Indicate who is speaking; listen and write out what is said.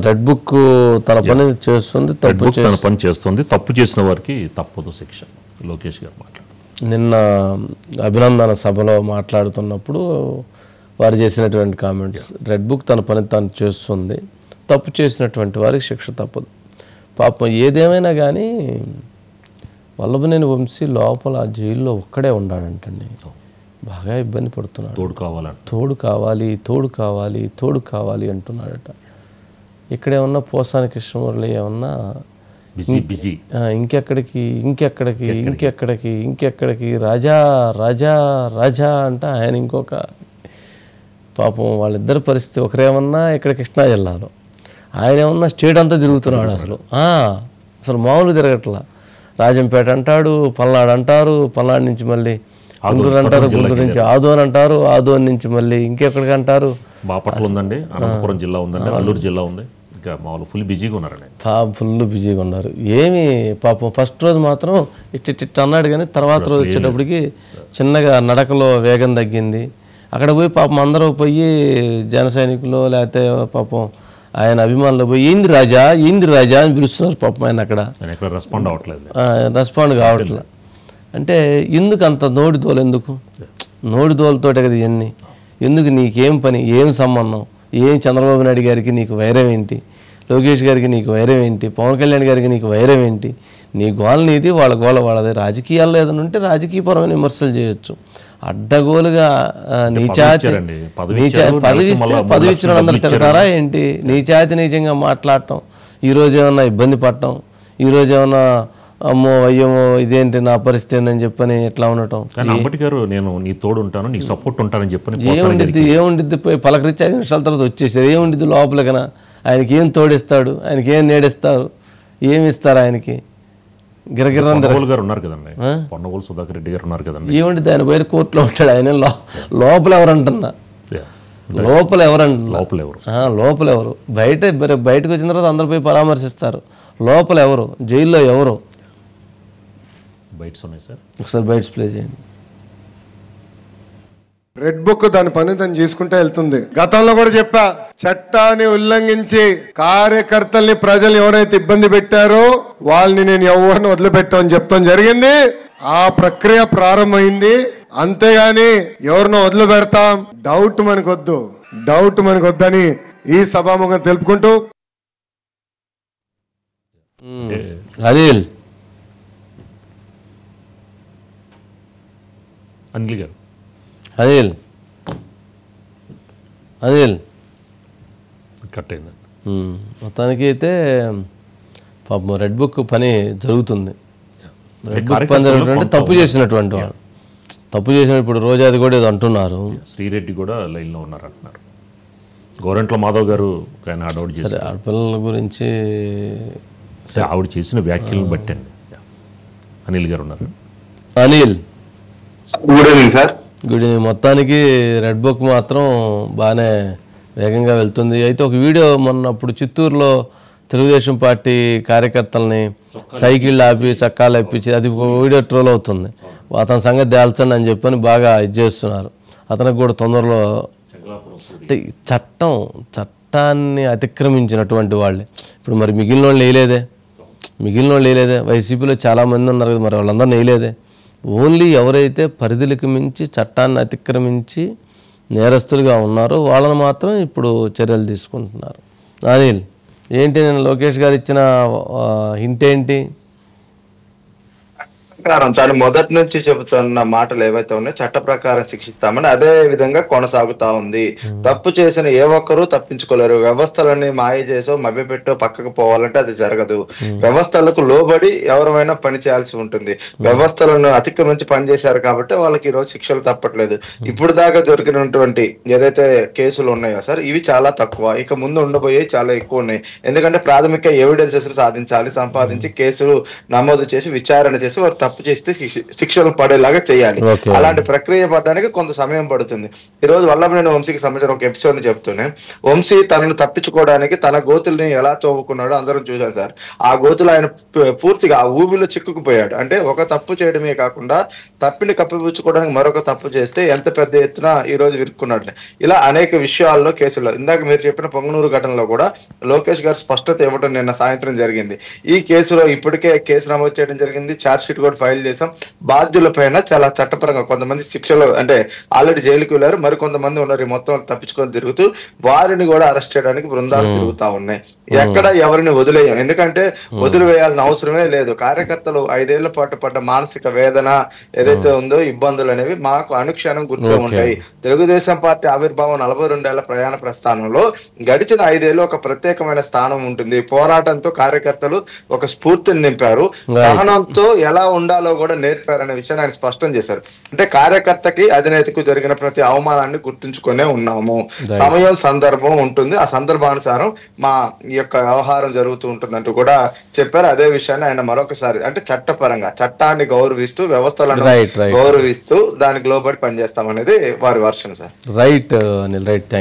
Speaker 1: Red book తన పని చేస్తుంది,
Speaker 2: తన పని చేస్తుంది, తప్పు చేసిన వారికి తప్పదు శిక్ష. లోకేష్ గారు మాట్లాడారు
Speaker 1: నిన్న అభినందన సభలో మాట్లాడుతున్నప్పుడు వారు చేసినటువంటి కామెంట్స్. రెడ్ బుక్ తన పని తాను చేస్తుంది, తప్పు చేసినటువంటి వారికి శిక్ష తప్పదు. పాపం ఏదేమైనా కానీ వల్లభనేని వంశీ లోపల జైల్లో ఒక్కడే ఉన్నాడంటండి. బాగా ఇబ్బంది పడుతున్నాడు. తోడు కావాలి అంటున్నాడట. ఇక్కడేమన్నా పోసాని కృష్ణమురళి ఏమన్నా ఇంకెక్కడికి రాజా అంట ఆయన ఇంకొక. పాపం వాళ్ళిద్దరి పరిస్థితి. ఒకరేమన్నా ఇక్కడ కృష్ణా జిల్లాలో, ఆయన ఏమన్నా స్టేట్ అంతా తిరుగుతున్నాడు. అసలు మామూలు తిరగట్లా. రాజంపేట అంటాడు, పల్నాడు అంటారు, పల్నాడు నుంచి మళ్ళీ గుంటూరు అంటారు, గుంటూరు నుంచి ఆదోన్ అంటారు, ఆదోన్ నుంచి మళ్ళీ ఇంకెక్కడికి అంటారు.
Speaker 2: బాపట్ల ఉందండి, అనంతపురం జిల్లా ఉందండి, అల్లూరు జిల్లా ఉంది. ఇంకా మామూలు ఫుల్ బిజీగా ఉన్నారు. ఏమి పాపం ఫస్ట్ రోజు మాత్రం ఇట్టిట్టు అన్నాడు, కానీ తర్వాత రోజు వచ్చేటప్పటికి చిన్నగా నడకలో వేగం తగ్గింది. అక్కడ పోయి పాపం అందరూ పోయి జన సైనికులు లేకపోతే పాపం ఆయన అభిమానులు పోయి ఏంది రాజా అని పిలుస్తున్నారు. పాపం ఆయన అక్కడ రెస్పాండ్ కావట్లేదు. అంటే ఎందుకు అంత నోడిదోలతోటే కదా ఇవన్నీ. ఎందుకు నీకేం పని, ఏం సంబంధం, ఏం చంద్రబాబు నాయుడు గారికి నీకు వైరం ఏంటి, లోకేష్ గారికి నీకు వైరం ఏంటి, పవన్ కళ్యాణ్ గారికి నీకు వైరం ఏంటి? నీ గోల నీది, వాళ్ళ గోల వాళ్ళది. రాజకీయాల్లో ఏదైనా ఉంటే రాజకీయపరమైన విమర్శలు చేయొచ్చు. అడ్డగోలుగా పదవి ఇచ్చిన అందరూ తిడతారా ఏంటి? నీచంగా మాట్లాడటం, ఈరోజు ఏమన్నా ఇబ్బంది పడటం, ఈరోజు ఏమన్నా అమ్మో అయ్యమో ఇదేంటి నా పరిస్థితి ఏందని చెప్పని ఎట్లా ఉండటం. ఏముండిద్ది పోయి పలకరించి 5 నిమిషాల తర్వాత వచ్చేసారు. ఏముండిద్ది లోపలికనా? ఆయనకి ఏం తోడిస్తాడు, ఆయనకి ఏం నేడిస్తారు, ఏమి ఇస్తారు ఆయనకి? ఏముండిద్ది? ఆయన బయట కోర్టులో ఉంటాడు. ఆయన లోపల ఎవరంటున్నా, లోపల ఎవరు? బయటకు వచ్చిన తర్వాత అందరు పోయి పరామర్శిస్తారు. లోపల ఎవరు? జైల్లో ఎవరు? ఒకసారి బైట్స్ ప్లే చేయండి.
Speaker 3: రెడ్ బుక్ దాని పని తను చేసుకుంటూ వెళ్తుంది. గతంలో కూడా చెప్పా, చట్టాన్ని ఉల్లంఘించి కార్యకర్తల్ని ప్రజలు ఎవరైతే ఇబ్బంది పెట్టారో వాళ్ళని నేను ఎవరిని వదిలిపెట్టామని చెప్తాం జరిగింది. ఆ ప్రక్రియ ప్రారంభమైంది. అంతేగాని ఎవరినో వదిలిపెడతాం డౌట్ మనకొద్దని ఈ సభాముఖంగా తెలుపుకుంటూ
Speaker 1: అనిల్ మొత్తానికి అయితే పాపం రెడ్ బుక్ పని జరుగుతుంది. రెడ్ బుక్ పని జరుగుతుంటే తప్పు చేసినటువంటి వాళ్ళు, తప్పు చేసిన ఇప్పుడు రోజాది కూడా ఏదో అంటున్నారు.
Speaker 2: శ్రీరెడ్డి కూడా లైన్లో ఉన్నారు అంటున్నారు. గోరంట్ల మాధవ్ గారు
Speaker 1: సరే ఆడపిల్లల గురించి
Speaker 2: ఆవిడ చేసిన వ్యాఖ్యలను బట్టి అండి. అనిల్ గారు ఉన్నారు.
Speaker 1: Anil
Speaker 4: good evening sir.
Speaker 1: Good evening. మొత్తానికి రెడ్ బుక్ మాత్రం బాగానే వేగంగా వెళ్తుంది. అయితే ఒక వీడియో మొన్నప్పుడు చిత్తూరులో తెలుగుదేశం పార్టీ కార్యకర్తల్ని సైకిళ్ళు ఆపి చక్కాలు ఇప్పించి అది ఒక వీడియో ట్రోల్ అవుతుంది. అతని సంగతి తేల్చండి అని చెప్పని బాగా ఇది చేస్తున్నారు. అతనికి కూడా తొందరలో అంటే చట్టాన్ని అతిక్రమించినటువంటి వాళ్ళే ఇప్పుడు మరి మిగిలిన వాళ్ళు వేయలేదే. వైసీపీలో చాలామంది ఉన్నారు కదా, మరి వాళ్ళందరూ వేయలేదే. ఓన్లీ ఎవరైతే పరిధులకు మించి చట్టాన్ని అతిక్రమించి నేరస్తులుగా ఉన్నారో వాళ్ళని మాత్రం ఇప్పుడు చర్యలు తీసుకుంటున్నారు. అనిల్ ఏంటి, నేను లోకేష్ గారు ఇచ్చిన హింట్ ఏంటి?
Speaker 4: తను మొదటి నుంచి చెబుతున్న మాటలు ఏవైతే ఉన్నాయో చట్ట ప్రకారం శిక్షిస్తామని అదే విధంగా కొనసాగుతా ఉంది. తప్పు చేసిన ఏ ఒక్కరూ తప్పించుకోలేరు. వ్యవస్థలని మాయ చేసో మభ్యపెట్టో పక్కకు పోవాలంటే అది జరగదు. వ్యవస్థలకు లోబడి ఎవరైనా పని చేయాల్సి ఉంటుంది. వ్యవస్థలను అతిక్రమించి పనిచేశారు కాబట్టి వాళ్ళకి ఈరోజు శిక్షలు తప్పట్లేదు. ఇప్పుడు దాకా దొరికినటువంటి ఏదైతే కేసులు ఉన్నాయో సార్, ఇవి చాలా తక్కువ. ఇక ముందు ఉండబోయే చాలా ఎక్కువ ఉన్నాయి. ఎందుకంటే ప్రాథమిక ఎవిడెన్సెస్ సంపాదించి కేసులు నమోదు చేసి విచారణ చేసి వారు తప్పు చేస్తే శిక్షలు పడేలాగా చేయాలి. అలాంటి ప్రక్రియ పడడానికి కొంత సమయం పడుతుంది. ఈ రోజు వల్లభనేని వంశీకి సంబంధించిన ఒక ఎపిసోడ్ ని చెప్తూనే, వంశీ తనను తప్పించుకోవడానికి తన గోతుల్ని ఎలా తవ్వుకున్నాడో అందరం చూశారు సార్. ఆ గోతులు ఆయన పూర్తిగా ఆ ఊబిలో చిక్కుకుపోయాడు. అంటే ఒక తప్పు చేయడమే కాకుండా తప్పిని కప్పిపుచ్చుకోవడానికి మరొక తప్పు చేస్తే ఎంత పెద్ద ఎత్తున ఈ రోజు విరుక్కున్నాడు. ఇలా అనేక విషయాల్లో కేసుల్లో, ఇందాక మీరు చెప్పిన పొంగనూరు ఘటనలో కూడా లోకేష్ గారు స్పష్టత ఇవ్వడం నిన్న సాయంత్రం జరిగింది. ఈ కేసులో ఇప్పటికే కేసు నమోదు చేయడం జరిగింది, ఛార్జ్ షీట్ కూడా ఫైల్ చేసాం. బాధ్యుల పైన చాలా చట్టపరంగా కొంతమంది శిక్షలు అంటే ఆల్రెడీ జైలుకి వెళ్ళారు, మరి కొంతమంది ఉన్నారు మొత్తం తప్పించుకొని తిరుగుతూ, వారిని కూడా అరెస్ట్ చేయడానికి బృందాలు తిరుగుతా ఉన్నాయి. ఎక్కడ ఎవరిని వదిలేయం, ఎందుకంటే వదిలివేయాల్సిన అవసరమే లేదు. కార్యకర్తలు 5 ఏళ్ల పాటు పడ్డ మానసిక వేదన ఏదైతే ఉందో, ఇబ్బందులు అనేవి మాకు అనుక్షణం గుర్తు ఉంటాయి. తెలుగుదేశం పార్టీ ఆవిర్భావం 42 ఏళ్ల ప్రయాణ ప్రస్థానంలో గడిచిన 5 ఏళ్ళు ఒక ప్రత్యేకమైన స్థానం ఉంటుంది. పోరాటంతో కార్యకర్తలు ఒక స్ఫూర్తిని నింపారు, సహనంతో ఎలా ఉండాలో కూడా నేర్పారనే విషయాన్ని ఆయన స్పష్టం చేశారు. అంటే కార్యకర్తకి అధినేతకు జరిగిన ప్రతి అవమానాన్ని గుర్తుంచుకునే ఉన్నాము. సమయం సందర్భం ఉంటుంది, ఆ సందర్భానుసారం మా ఈ యొక్క వ్యవహారం జరుగుతూ ఉంటుంది అంటూ కూడా చెప్పారు. అదే విషయాన్ని ఆయన మరొకసారి అంటే చట్టపరంగా చట్టాన్ని గౌరవిస్తూ, వ్యవస్థలను గౌరవిస్తూ దానికి లోబడి పనిచేస్తామనేది వారి version sir.
Speaker 1: Right Anil, right.